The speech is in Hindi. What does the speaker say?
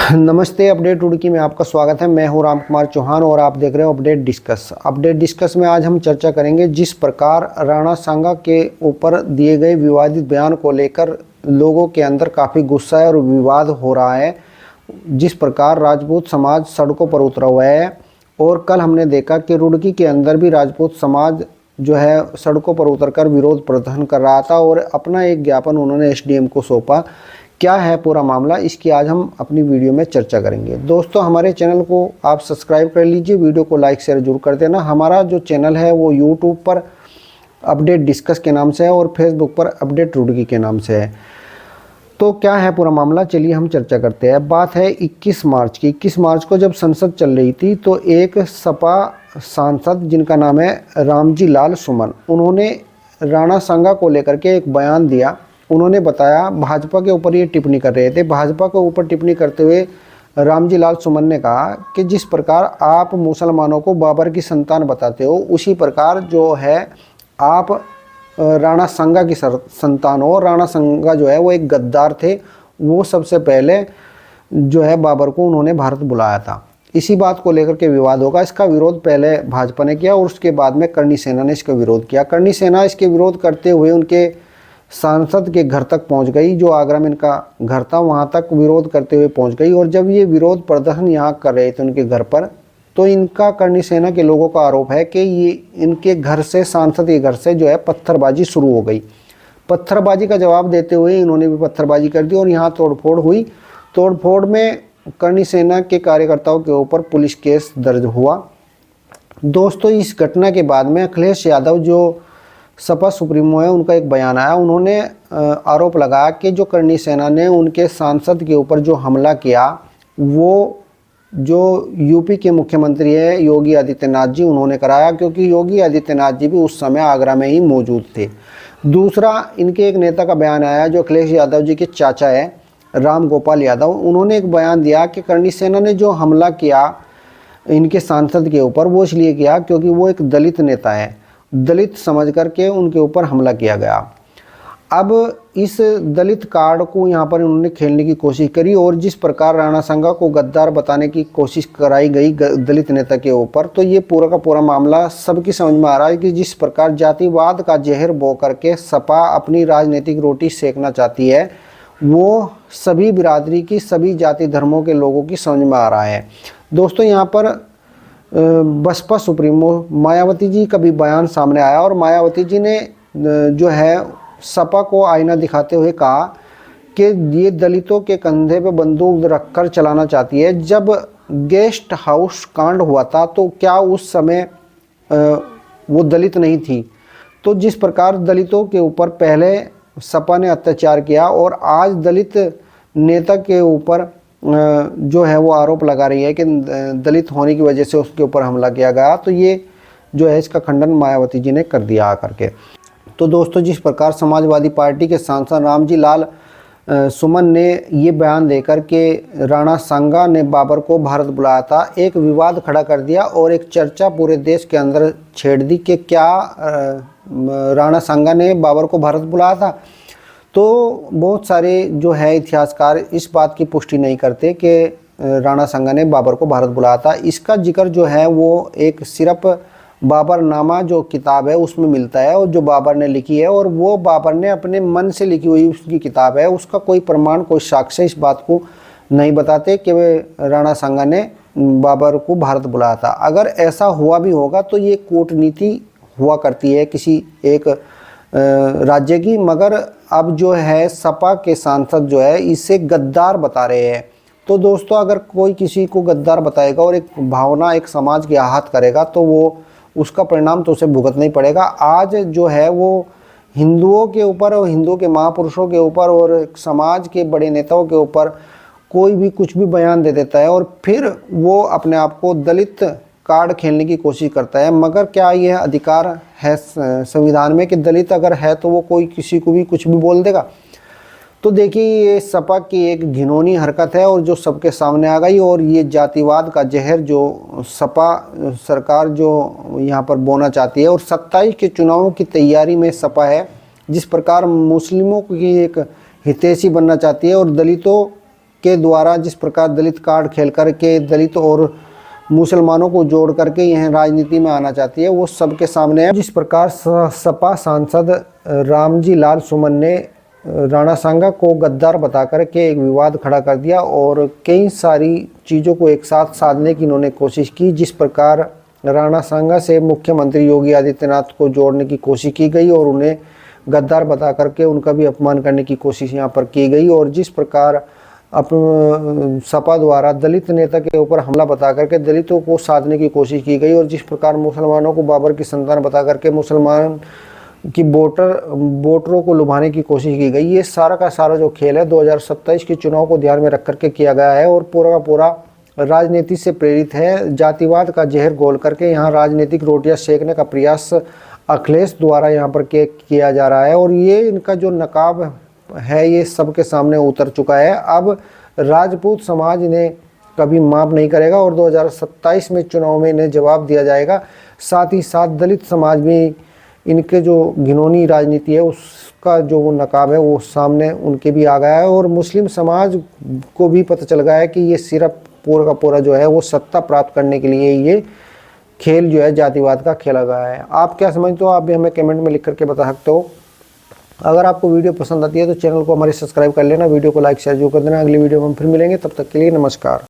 नमस्ते। अपडेट रुड़की में आपका स्वागत है। मैं हूं राम कुमार चौहान और आप देख रहे हो अपडेट डिस्कस में आज हम चर्चा करेंगे जिस प्रकार राणा सांगा के ऊपर दिए गए विवादित बयान को लेकर लोगों के अंदर काफ़ी गुस्सा है और विवाद हो रहा है। जिस प्रकार राजपूत समाज सड़कों पर उतरा हुआ है और कल हमने देखा कि रुड़की के अंदर भी राजपूत समाज जो है सड़कों पर उतरकर विरोध प्रदर्शन कर रहा था और अपना एक ज्ञापन उन्होंने एसडीएम को सौंपा। क्या है पूरा मामला, इसकी आज हम अपनी वीडियो में चर्चा करेंगे। दोस्तों, हमारे चैनल को आप सब्सक्राइब कर लीजिए, वीडियो को लाइक शेयर जरूर कर देना। हमारा जो चैनल है वो यूट्यूब पर अपडेट डिस्कस के नाम से है और फेसबुक पर अपडेट रुड़की के नाम से है। तो क्या है पूरा मामला, चलिए हम चर्चा करते हैं। बात है 21 मार्च की। 21 मार्च को जब संसद चल रही थी तो एक सपा सांसद जिनका नाम है रामजी लाल सुमन, उन्होंने राणा सांगा को लेकर के एक बयान दिया। उन्होंने बताया, भाजपा के ऊपर ये टिप्पणी कर रहे थे। भाजपा के ऊपर टिप्पणी करते हुए रामजी लाल सुमन ने कहा कि जिस प्रकार आप मुसलमानों को बाबर की संतान बताते हो, उसी प्रकार जो है आप राणा सांगा की संतान हो। राणा सांगा जो है वो एक गद्दार थे। वो सबसे पहले जो है बाबर को उन्होंने भारत बुलाया था। इसी बात को लेकर के विवाद होगा। इसका विरोध पहले भाजपा ने किया और उसके बाद में करणी सेना ने इसका विरोध किया। करणी सेना इसके विरोध करते हुए उनके सांसद के घर तक पहुंच गई, जो आगरा में इनका घर था वहां तक विरोध करते हुए पहुंच गई। और जब ये विरोध प्रदर्शन यहाँ कर रहे थे उनके घर पर, तो इनका करणी सेना के लोगों का आरोप है कि ये इनके घर से, सांसद के घर से जो है पत्थरबाजी शुरू हो गई। पत्थरबाजी का जवाब देते हुए इन्होंने भी पत्थरबाजी कर दी और यहाँ तोड़फोड़ हुई। तोड़फोड़ में करणी सेना के कार्यकर्ताओं के ऊपर पुलिस केस दर्ज हुआ। दोस्तों, इस घटना के बाद में अखिलेश यादव जो सपा सुप्रीमो है, उनका एक बयान आया। उन्होंने आरोप लगाया कि जो करणी सेना ने उनके सांसद के ऊपर जो हमला किया, वो जो यूपी के मुख्यमंत्री है योगी आदित्यनाथ जी, उन्होंने कराया, क्योंकि योगी आदित्यनाथ जी भी उस समय आगरा में ही मौजूद थे। दूसरा, इनके एक नेता का बयान आया जो अखिलेश यादव जी के चाचा है, राम गोपाल यादव। उन्होंने एक बयान दिया कि करणी सेना ने जो हमला किया इनके सांसद के ऊपर, वो इसलिए किया क्योंकि वो एक दलित नेता है। दलित समझ करके उनके ऊपर हमला किया गया। अब इस दलित कार्ड को यहाँ पर उन्होंने खेलने की कोशिश करी और जिस प्रकार राणा सांगा को गद्दार बताने की कोशिश कराई गई दलित नेता के ऊपर, तो ये पूरा का पूरा मामला सबकी समझ में आ रहा है कि जिस प्रकार जातिवाद का जहर बो करके सपा अपनी राजनीतिक रोटी सेकना चाहती है, वो सभी बिरादरी की, सभी जाति धर्मों के लोगों की समझ में आ रहा है। दोस्तों, यहाँ पर बसपा सुप्रीमो मायावती जी का भी बयान सामने आया और मायावती जी ने जो है सपा को आईना दिखाते हुए कहा कि ये दलितों के कंधे पे बंदूक रखकर चलाना चाहती है। जब गेस्ट हाउस कांड हुआ था तो क्या उस समय वो दलित नहीं थी? तो जिस प्रकार दलितों के ऊपर पहले सपा ने अत्याचार किया और आज दलित नेता के ऊपर जो है वो आरोप लगा रही है कि दलित होने की वजह से उसके ऊपर हमला किया गया, तो ये जो है इसका खंडन मायावती जी ने कर दिया आकर के। तो दोस्तों, जिस प्रकार समाजवादी पार्टी के सांसद रामजी लाल सुमन ने ये बयान देकर के राणा सांगा ने बाबर को भारत बुलाया था, एक विवाद खड़ा कर दिया और एक चर्चा पूरे देश के अंदर छेड़ दी कि क्या राणा सांगा ने बाबर को भारत बुलाया था। तो बहुत सारे जो है इतिहासकार इस बात की पुष्टि नहीं करते कि राणा सांगा ने बाबर को भारत बुलाया था। इसका जिक्र जो है वो एक सिर्फ बाबरनामा जो किताब है उसमें मिलता है और जो बाबर ने लिखी है, और वो बाबर ने अपने मन से लिखी हुई उसकी किताब है। उसका कोई प्रमाण, कोई साक्ष्य इस बात को नहीं बताते कि वे राणा सांगा ने बाबर को भारत बुलाया था। अगर ऐसा हुआ भी होगा तो ये कूटनीति हुआ करती है किसी एक राज्य की, मगर अब जो है सपा के सांसद जो है इसे गद्दार बता रहे हैं। तो दोस्तों, अगर कोई किसी को गद्दार बताएगा और एक भावना, एक समाज की आहत करेगा, तो वो उसका परिणाम तो उसे भुगतना ही पड़ेगा। आज जो है वो हिंदुओं के ऊपर और हिंदुओं के महापुरुषों के ऊपर और समाज के बड़े नेताओं के ऊपर कोई भी कुछ भी बयान दे देता है और फिर वो अपने आप को दलित कार्ड खेलने की कोशिश करता है। मगर क्या यह अधिकार है संविधान में कि दलित अगर है तो वो कोई किसी को भी कुछ भी बोल देगा? तो देखिए, ये सपा की एक घिनौनी हरकत है और जो सबके सामने आ गई। और ये जातिवाद का जहर जो सपा सरकार जो यहाँ पर बोना चाहती है, और 27 के चुनावों की तैयारी में सपा है, जिस प्रकार मुस्लिमों की एक हितैषी बनना चाहती है और दलितों के द्वारा जिस प्रकार दलित कार्ड खेल करके दलित और मुसलमानों को जोड़ करके यह राजनीति में आना चाहती है वो सबके सामने है। जिस प्रकार सपा सांसद रामजी लाल सुमन ने राणा सांगा को गद्दार बता करके एक विवाद खड़ा कर दिया और कई सारी चीज़ों को एक साथ साधने की इन्होंने कोशिश की। जिस प्रकार राणा सांगा से मुख्यमंत्री योगी आदित्यनाथ को जोड़ने की कोशिश की गई और उन्हें गद्दार बता करके उनका भी अपमान करने की कोशिश यहाँ पर की गई। और जिस प्रकार सपा द्वारा दलित नेता के ऊपर हमला बता करके दलितों को साधने की कोशिश की गई और जिस प्रकार मुसलमानों को बाबर की संतान बता करके मुसलमान की वोटरों को लुभाने की कोशिश की गई। ये सारा का सारा जो खेल है 2027 के चुनाव को ध्यान में रख करके किया गया है और पूरा का पूरा राजनीति से प्रेरित है। जातिवाद का जहर घोल करके यहाँ राजनीतिक रोटियां सेकने का प्रयास अखिलेश द्वारा यहाँ पर किया जा रहा है और ये इनका जो नकाब है ये सबके सामने उतर चुका है। अब राजपूत समाज ने कभी माफ़ नहीं करेगा और 2027 में चुनाव में इन्हें जवाब दिया जाएगा। साथ ही साथ दलित समाज में इनके जो घिनौनी राजनीति है उसका जो वो नकाब है वो सामने उनके भी आ गया है और मुस्लिम समाज को भी पता चल गया है कि ये सिर्फ पूरा का पूरा जो है वो सत्ता प्राप्त करने के लिए ये खेल जो है जातिवाद का खेला गया है। आप क्या समझते हो? आप भी हमें कमेंट में लिख करके बता सकते हो। अगर आपको वीडियो पसंद आती है तो चैनल को हमारे सब्सक्राइब कर लेना, वीडियो को लाइक शेयर जरूर कर देना। अगली वीडियो में हम फिर मिलेंगे, तब तक के लिए नमस्कार।